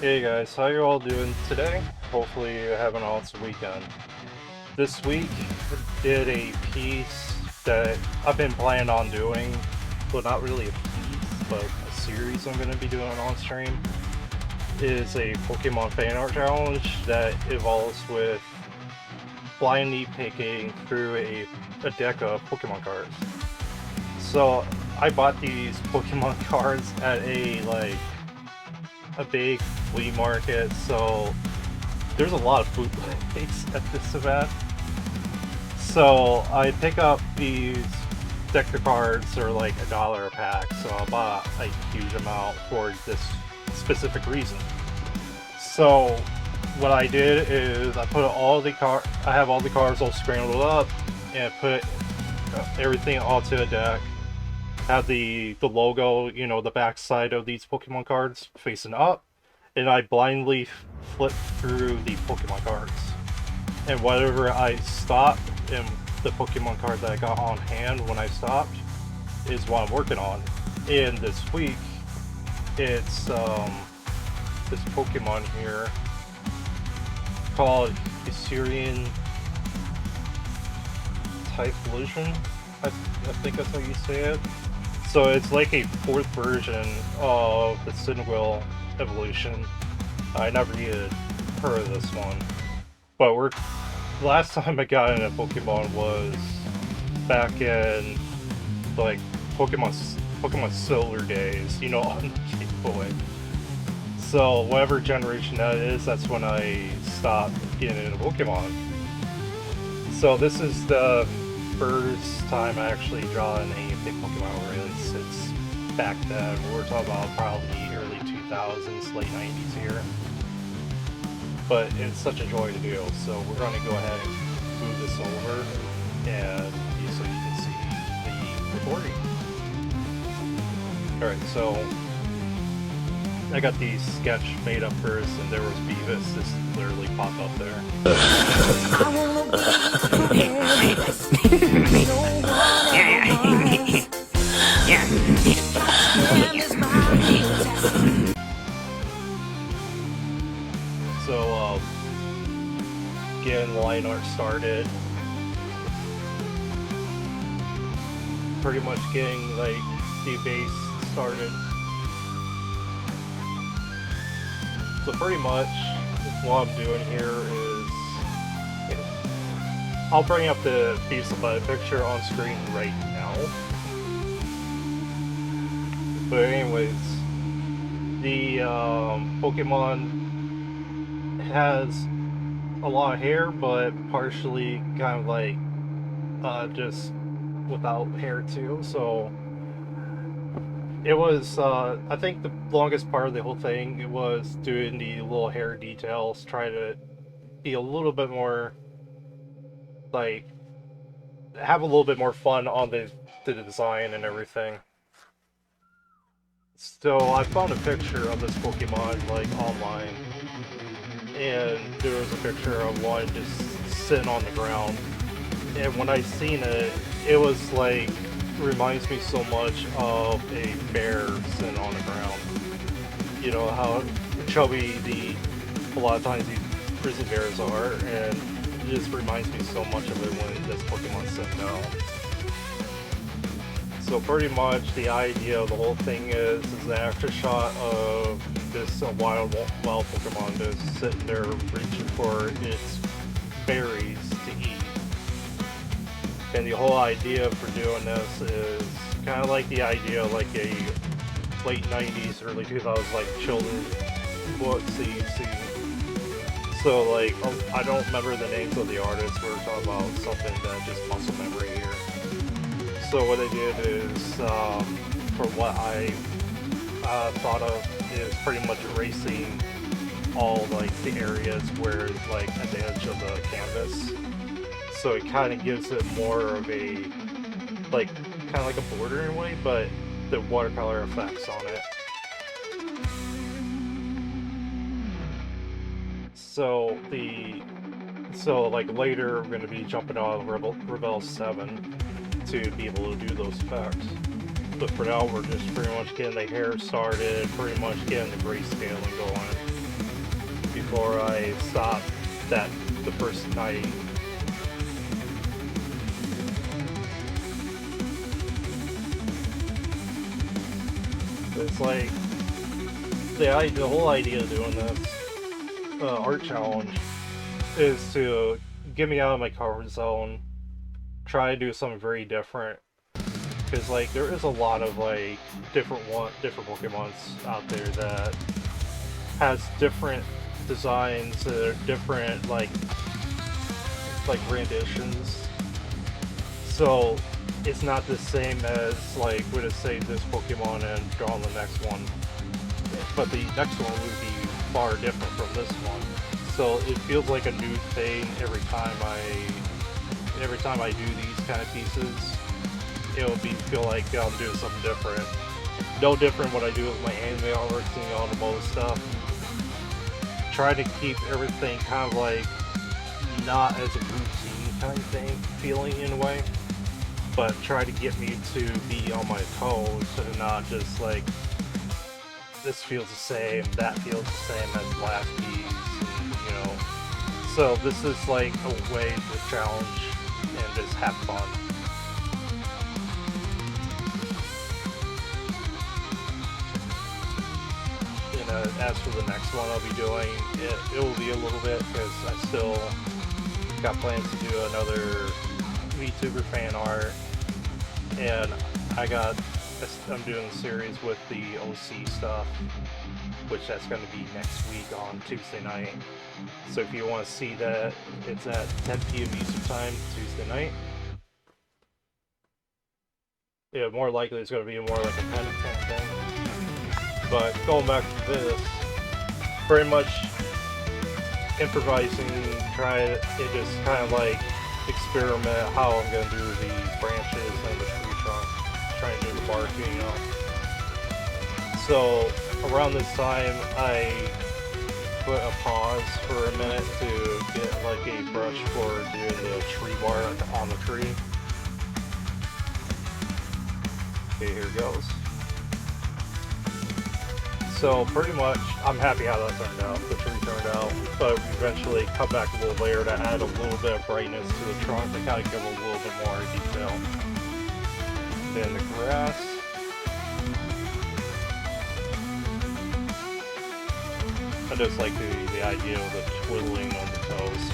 Hey guys, how you all doing today? Hopefully you're having an awesome weekend. This week I did a piece that I've been planning on doing, well not really a piece, but a series I'm going to be doing on stream. Is a Pokemon fan art challenge that evolves with blindly picking through a deck of Pokemon cards. So I bought these Pokemon cards at a big flea market, so there's a lot of bootlegs at this event. So I pick up these deck of cards are like $1 a pack, so I bought a huge amount for this specific reason. So what I did is I put all the I have all the cards all scrambled up and put everything onto a deck. Have the logo, you know, the back side of these Pokemon cards facing up, and I blindly flip through the Pokemon cards. And whatever I stopped, and the Pokemon card that I got on hand when I stopped, is what I'm working on. And this week, it's this Pokemon here called Hisuian Typhlosion. I think that's how you say it. So it's like a fourth version of the Sinwell evolution. I never even heard of this one. But the last time I got into Pokemon was back in like Pokemon Silver days, you know, on Game Boy. So whatever generation that is, that's when I stopped getting into Pokemon. So this is the first time I actually drawn a big Pokemon release. It's back then. We're talking about probably early 2000s, late 90s here. But it's such a joy to do. So we're going to go ahead and move this over and so you can see the recording. Alright, so I got the sketch made up first, and there was Beavis. This literally popped up there. So, getting line art started. Pretty much getting like the base started. So pretty much what I'm doing here is I'll bring up the piece of the picture on screen right now. But anyways, the Pokemon has a lot of hair, but partially kind of like just without hair too. So it was, I think the longest part of the whole thing, it was doing the little hair details, try to be a little bit more, like, have a little bit more fun on the design and everything. So I found a picture of this Pokemon, like, online, and there was a picture of one just sitting on the ground, and when I seen it, it was like, reminds me so much of a bear sitting on the ground. You know how chubby a lot of times these grizzly bears are, and it just reminds me so much of it when this Pokemon's sitting down. So pretty much the idea of the whole thing is an extra shot of this wild Pokemon just sitting there reaching for its berries to eat. And the whole idea for doing this is kind of like the idea of like a late 90s, early 2000s, like children's books that you see. So like, I don't remember the names of the artists, we're talking about something that just muscle memory here. So what I did is, for what I thought of, is pretty much erasing all like the areas where like at the edge of the canvas. So it kind of gives it more of a like kind of like a border in a way, but the watercolor effects on it. So like later we're going to be jumping on Rebel 7 to be able to do those effects. But for now we're just pretty much getting the hair started, pretty much getting the grayscaling going before I stop the first night. It's like the whole idea of doing this art challenge is to get me out of my comfort zone, try to do something very different. Because like there is a lot of like different Pokemons out there that has different designs, different like renditions. So it's not the same as like would it say this Pokemon and draw on the next one, but the next one would be far different from this one. So it feels like a new thing every time I do these kind of pieces. It'll feel like I'm doing something different. No different what I do with my anime artwork and all the most stuff. Try to keep everything kind of like not as a routine kind of thing feeling in a way, but try to get me to be on my toes and not just like this feels the same, that feels the same as the last piece, and, you know. So this is like a way to challenge and just have fun. As for the next one I'll be doing, it will be a little bit because I still got plans to do another VTuber fan art, and I'm doing a series with the OC stuff, which that's going to be next week on Tuesday night. So if you want to see that, it's at 10 p.m. Eastern Time, Tuesday night. Yeah, more likely it's going to be more like a kind of thing. But going back to this, pretty much improvising, just kind of like experiment how I'm going to do the branches and the tree trunk, trying to do the bark, you know. So around this time, I put a pause for a minute to get like a brush for doing the tree bark on the tree. Okay, here it goes. So pretty much, I'm happy how that turned out, the tree turned out, but we eventually come back a little later to add a little bit of brightness to the trunk to kind of give a little bit more detail. Then the grass. I just like the idea of the twiddling on the toes.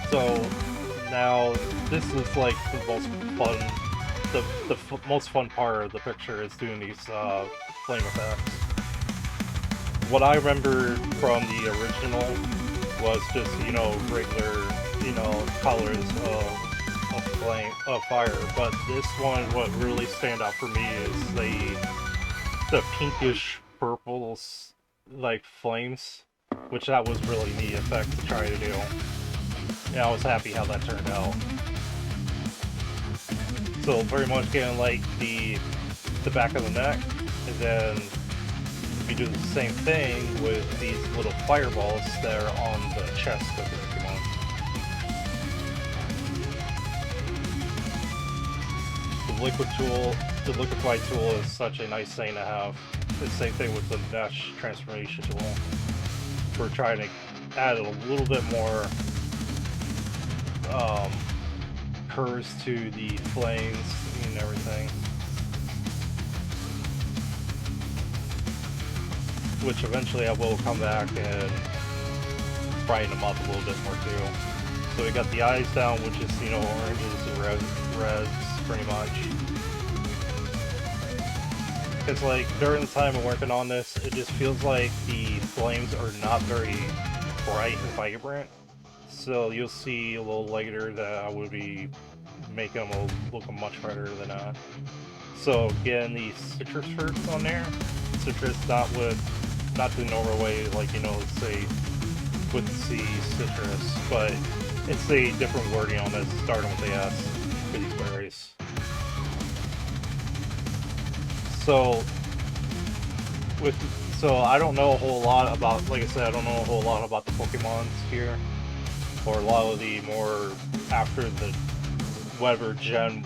So now this is like the most fun, the most fun part of the picture is doing these flame effects. What I remember from the original was just, you know, regular, you know, colors of fire. But this one, what really stand out for me is the pinkish purples like flames, which that was really neat effect to try to do. Yeah, I was happy how that turned out. So very much getting like the back of the neck, and then we do the same thing with these little fireballs that are on the chest of the Pokemon. The liquefy tool is such a nice thing to have. The same thing with the mesh transformation tool. We're trying to add a little bit more curves to the flames and everything, which eventually I will come back and brighten them up a little bit more too. So we got the eyes down, which is, you know, oranges and reds pretty much. because like during the time of working on this, it just feels like the flames are not very bright and vibrant. So you'll see a little later that I would be making them look much better than that. So getting the citrus fruits on there, citrus not the normal way, like, you know, say with the citrus, but it's a different wording on this, starting with the S for these berries. So I don't know a whole lot about, like I said, I don't know a whole lot about the Pokemons here, or a lot of the more after the whatever gen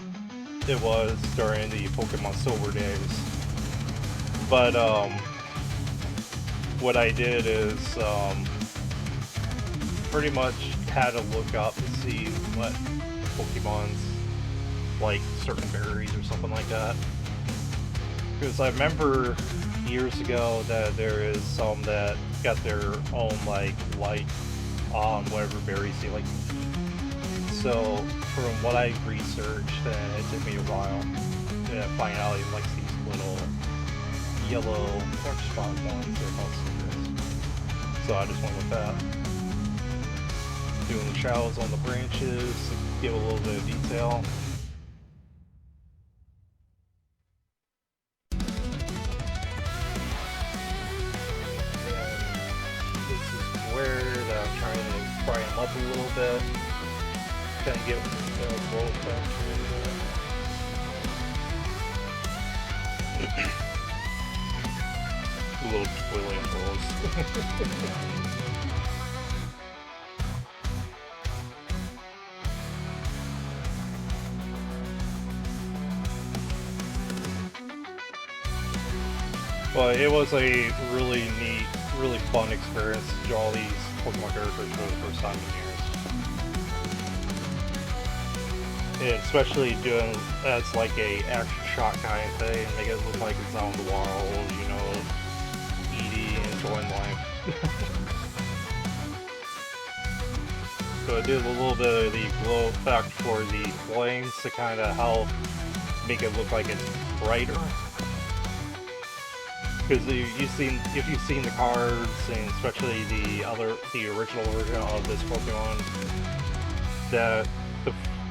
it was during the Pokemon Silver days. But what I did is pretty much had to look up to see what Pokemon's like certain berries or something like that. Because I remember years ago that there is some that got their own like light on whatever berries they like. So from what I researched, and it took me a while to find out he likes these little yellow dark spot ones. They're called citrus. So I just went with that. Doing the shadows on the branches to give a little bit of detail. That I'm trying to fry them up a little bit, kind of give them a roll effect. Little twirling rolls. But it was a really neat, really fun experience to draw these Pokemon characters for the first time in years. And especially doing as like a action shot kind of thing, make it look like it's on the world, you know, eating, enjoying life. So I did a little bit of the glow effect for the flames to kind of help make it look like it's brighter. Because if you've seen the cards, and especially the original version of this Pokemon, that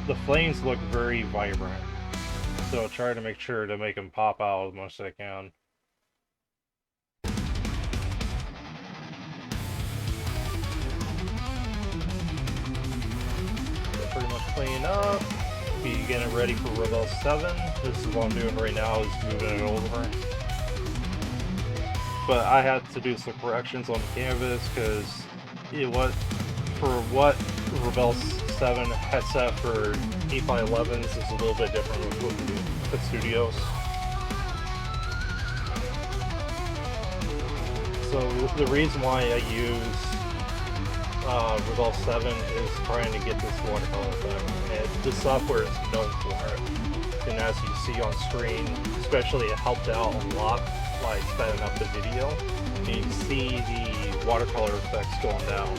the flames look very vibrant. So I try to make sure to make them pop out as much as I can. So pretty much cleaning up, be getting ready for Rebel 7. This is what I'm doing right now, is moving it over. But I had to do some corrections on the canvas because what Rebel 7 had set for 8x11s is a little bit different with what we do at studios. So the reason why I use Rebel 7 is trying to get this watercolor effect. And this software is known for it. And as you see on screen, especially it helped out a lot by speding up the video, and you can see the watercolor effects going down.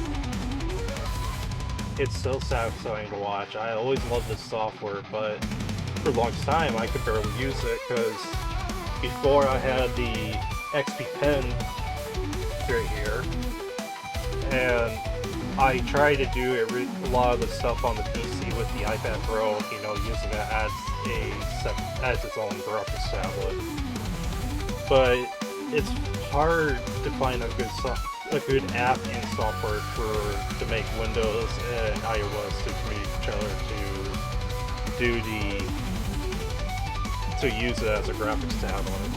It's so satisfying to watch. I always loved this software, but for the longest time I could barely use it because before I had the XP pen right here, and I tried to do a lot of the stuff on the PC with the iPad Pro, you know, using it as its own graphics tablet. But it's hard to find a good app and software to make Windows and iOS to communicate with each other to use it as a graphics tablet.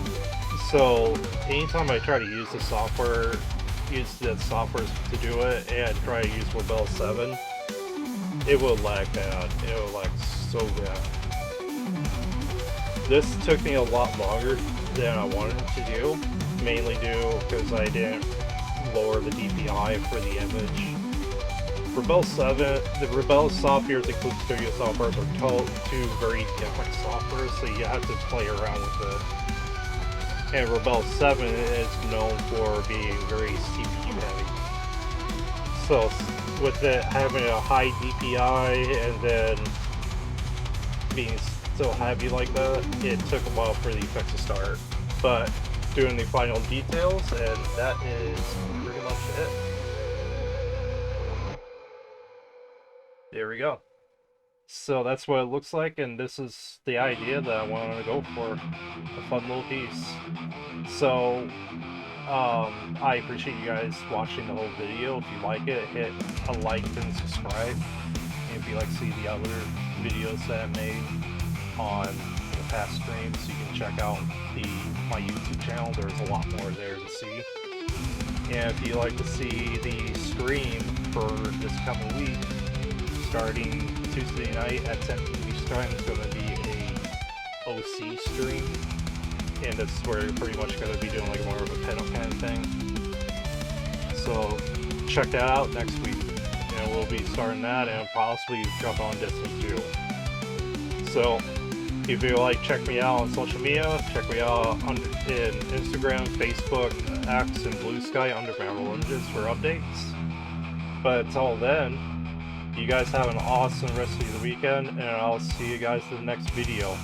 So anytime I try to use the software to do it and try to use Rebel 7, it will lag bad. It will lag so bad. This took me a lot longer than I wanted to do, mainly due because I didn't lower the DPI for the image. Rebel 7, the Rebel software includes studio softwares are two very different softwares, so you have to play around with it. And Rebel 7 is known for being very CPU heavy. So with it having a high DPI and then being so heavy like that, it took a while for the effects to start. but doing the final details, and that is pretty much it. There we go. So that's what it looks like, and this is the idea that I wanted to go for. A fun little piece. So, I appreciate you guys watching the whole video. If you like it, hit a like and subscribe. And if you like to see the other videos that I made on the past streams, you can check out my YouTube channel. There's a lot more there to see. And if you like to see the stream for this coming week, starting Tuesday night at 10 Eastern, it's going to be a OC stream, and that's where you're pretty much going to be doing like more of a pinup kind of thing. So check that out next week, and we'll be starting that and possibly jump on Destiny 2. So if you like, check me out on social media. Check me out in Instagram, Facebook, X, and Blue Sky under MadWorldImages for updates. But until then, you guys have an awesome rest of the weekend, and I'll see you guys in the next video.